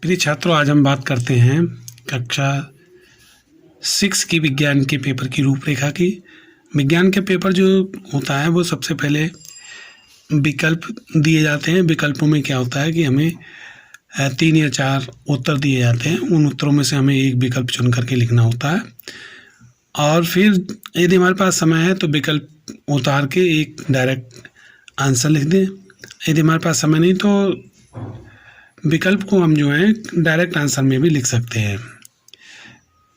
प्रिय छात्रों, आज हम बात करते हैं कक्षा 6 की विज्ञान के पेपर की रूपरेखा की। विज्ञान के पेपर जो होता है वो सबसे पहले विकल्प दिए जाते हैं। विकल्पों में क्या होता है कि हमें 3 या 4 उत्तर दिए जाते हैं। उन उत्तरों में से हमें एक विकल्प चुन करके लिखना होता है और फिर यदि हमारे पास समय है तो विकल्प उतार के एक डायरेक्ट आंसर लिख दें। यदि हमारे पास समय नहीं तो विकल्प को हम जो है डायरेक्ट आंसर में भी लिख सकते हैं।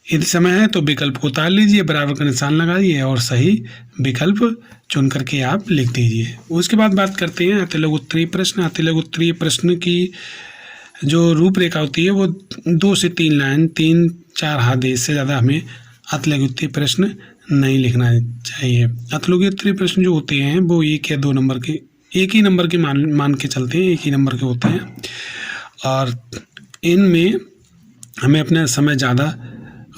यदि समय है तो विकल्प को उतार लीजिए, बराबर का निशान लगाइए और सही विकल्प चुन करके आप लिख दीजिए। उसके बाद बात करते हैं अतिलघु उत्तरीय प्रश्न। अतिलघु उत्तरीय प्रश्न की जो रूपरेखा होती है वो 2 से 3 लाइन, 3-4 हाथ, इससे ज़्यादा हमें अतिलघु उत्तरीय प्रश्न नहीं लिखना चाहिए। अतिलघु उत्तरीय प्रश्न जो होते हैं वो 1 या 2 नंबर के, एक ही नंबर के मान के चलते हैं, एक ही नंबर के होते हैं और इनमें हमें अपना समय ज़्यादा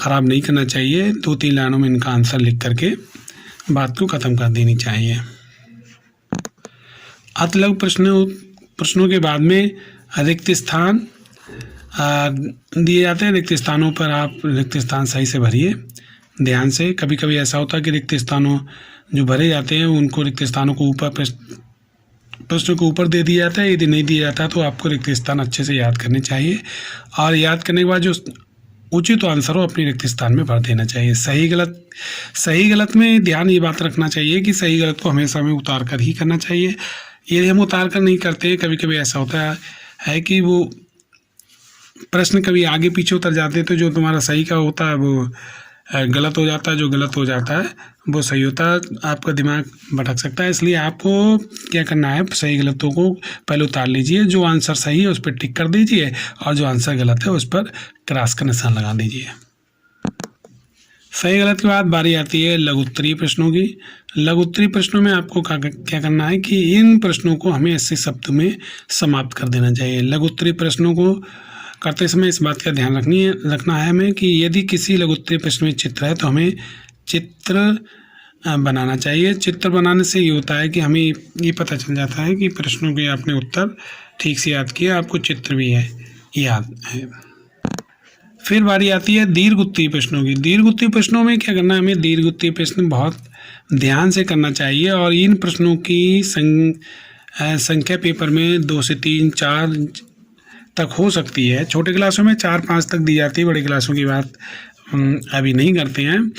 ख़राब नहीं करना चाहिए। 2-3 लाइनों में इनका आंसर लिख करके बात को ख़त्म कर देनी चाहिए। अतिलघु प्रश्नों के बाद में रिक्त स्थान दिए जाते हैं। रिक्त स्थानों पर आप रिक्त स्थान सही से भरिए ध्यान से। कभी कभी ऐसा होता है कि रिक्त स्थानों जो भरे जाते हैं उनको रिक्त स्थानों को ऊपर प्रश्न को ऊपर दे दिया जाता है। यदि नहीं दिया जाता तो आपको रिक्त स्थान अच्छे से याद करने चाहिए और याद करने के बाद जो उचित आंसर हो अपने रिक्त स्थान में भर देना चाहिए। सही गलत में ध्यान ये बात रखना चाहिए कि सही गलत को हमेशा हमें उतार कर ही करना चाहिए। यदि हम उतार कर नहीं करते, कभी कभी ऐसा होता है कि वो प्रश्न कभी आगे पीछे उतर जाते हैं तो जो तुम्हारा सही का होता है वो गलत हो जाता है, जो गलत हो जाता है वो सही होता है। आपका दिमाग भटक सकता है, इसलिए आपको क्या करना है, सही गलतों को पहले उतार लीजिए। जो आंसर सही है उस पर टिक कर दीजिए और जो आंसर गलत है उस पर क्रॉस का निशान लगा दीजिए। सही गलत के बाद बारी आती है लघु उत्तरीय प्रश्नों की। लघु उत्तरीय प्रश्नों में आपको क्या करना है कि इन प्रश्नों को हमें 80 शब्द में समाप्त कर देना चाहिए। लघु उत्तरीय प्रश्नों को करते समय इस बात का ध्यान रखना है हमें कि यदि किसी लघु उत्तरीय प्रश्न में चित्र है तो हमें चित्र बनाना चाहिए। चित्र बनाने से ये होता है कि हमें ये पता चल जाता है कि प्रश्नों के आपने उत्तर ठीक से याद किया, आपको चित्र भी याद है। फिर बारी आती है दीर्घ उत्तरीय प्रश्नों की। दीर्घ उत्तरीय प्रश्नों में क्या करना है, हमें दीर्घ उत्तरीय प्रश्न बहुत ध्यान से करना चाहिए और इन प्रश्नों की संख्या पेपर में 2 से 3-4 तक हो सकती है। छोटे क्लासों में 4-5 तक दी जाती है, बड़े क्लासों की बात अभी नहीं करते हैं।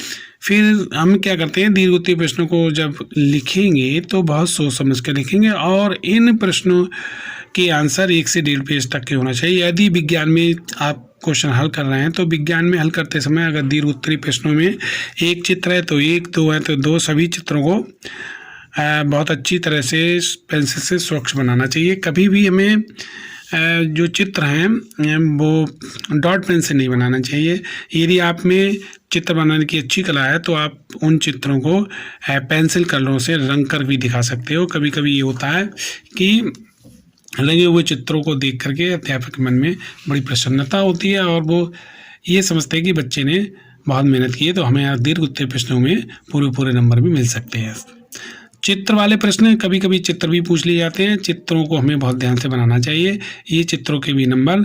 फिर हम क्या करते हैं, दीर्घ उत्तरीय प्रश्नों को जब लिखेंगे तो बहुत सोच समझ कर लिखेंगे और इन प्रश्नों के आंसर 1 से 1.5 पेज तक के होना चाहिए। यदि विज्ञान में आप क्वेश्चन हल कर रहे हैं तो विज्ञान में हल करते समय अगर दीर्घ उत्तरीय प्रश्नों में एक चित्र है तो 1, 2 है तो 2, सभी चित्रों को बहुत अच्छी तरह से पेंसिल से स्वच्छ बनाना चाहिए। कभी भी हमें जो चित्र हैं वो डॉट पेन से नहीं बनाना चाहिए। यदि आप में चित्र बनाने की अच्छी कला है तो आप उन चित्रों को पेंसिल कलरों से रंग कर भी दिखा सकते हो। कभी कभी ये होता है कि लगे हुए चित्रों को देख करके अध्यापक के मन में बड़ी प्रसन्नता होती है और वो ये समझते हैं कि बच्चे ने बहुत मेहनत की है, तो हमें दीर्घ उत्तरीय प्रश्नों में पूरे नंबर भी मिल सकते हैं। चित्र वाले प्रश्न, कभी कभी चित्र भी पूछ लिए जाते हैं। चित्रों को हमें बहुत ध्यान से बनाना चाहिए। ये चित्रों के भी नंबर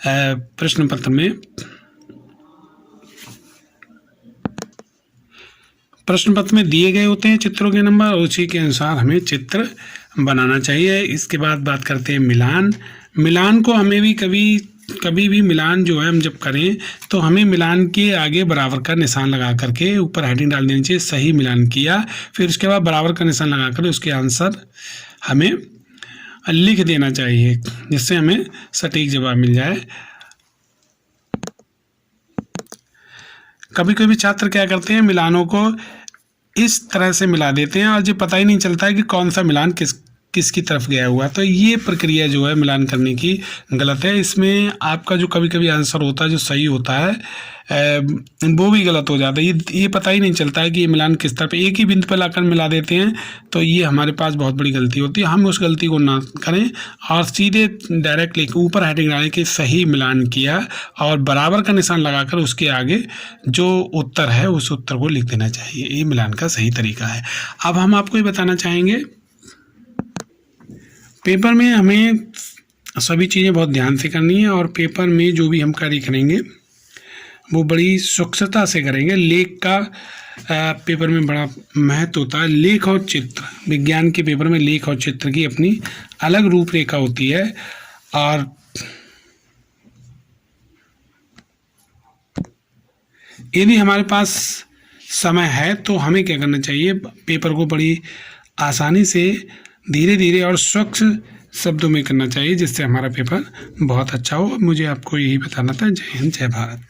प्रश्न पत्र में दिए गए होते हैं चित्रों के नंबर, और उसी के अनुसार हमें चित्र बनाना चाहिए। इसके बाद बात करते हैं मिलान को हमें भी कभी भी मिलान जो है हम जब करें तो हमें मिलान के आगे बराबर का निशान लगा करके ऊपर हेडिंग डाल देनी चाहिए, सही मिलान किया। फिर उसके बाद बराबर का निशान लगा कर उसके आंसर हमें लिख देना चाहिए, जिससे हमें सटीक जवाब मिल जाए। कभी कभी छात्र क्या करते हैं, मिलानों को इस तरह से मिला देते हैं और जो पता ही नहीं चलता है कि कौन सा मिलान किसकी तरफ गया हुआ। तो ये प्रक्रिया जो है मिलान करने की गलत है। इसमें आपका जो कभी कभी आंसर होता है जो सही होता है वो भी गलत हो जाता है। ये पता ही नहीं चलता है कि ये मिलान किस तरफ, एक ही बिंदु पर लाकर मिला देते हैं, तो ये हमारे पास बहुत बड़ी गलती होती है। हम उस गलती को ना करें और सीधे डायरेक्ट लेकर ऊपर हेडिंग डालें कि सही मिलान किया और बराबर का निशान लगाकर उसके आगे जो उत्तर है उस उत्तर को लिख देना चाहिए। ये मिलान का सही तरीका है। अब हम आपको ये बताना चाहेंगे, पेपर में हमें सभी चीज़ें बहुत ध्यान से करनी है और पेपर में जो भी हम कार्य करेंगे वो बड़ी सूक्ष्मता से करेंगे। लेख का पेपर में बड़ा महत्व होता है। लेख और चित्र, विज्ञान के पेपर में लेख और चित्र की अपनी अलग रूपरेखा होती है। और यदि हमारे पास समय है तो हमें क्या करना चाहिए, पेपर को बड़ी आसानी से धीरे धीरे और स्वच्छ शब्दों में करना चाहिए, जिससे हमारा पेपर बहुत अच्छा हो। मुझे आपको यही बताना था। जय हिंद, जय भारत।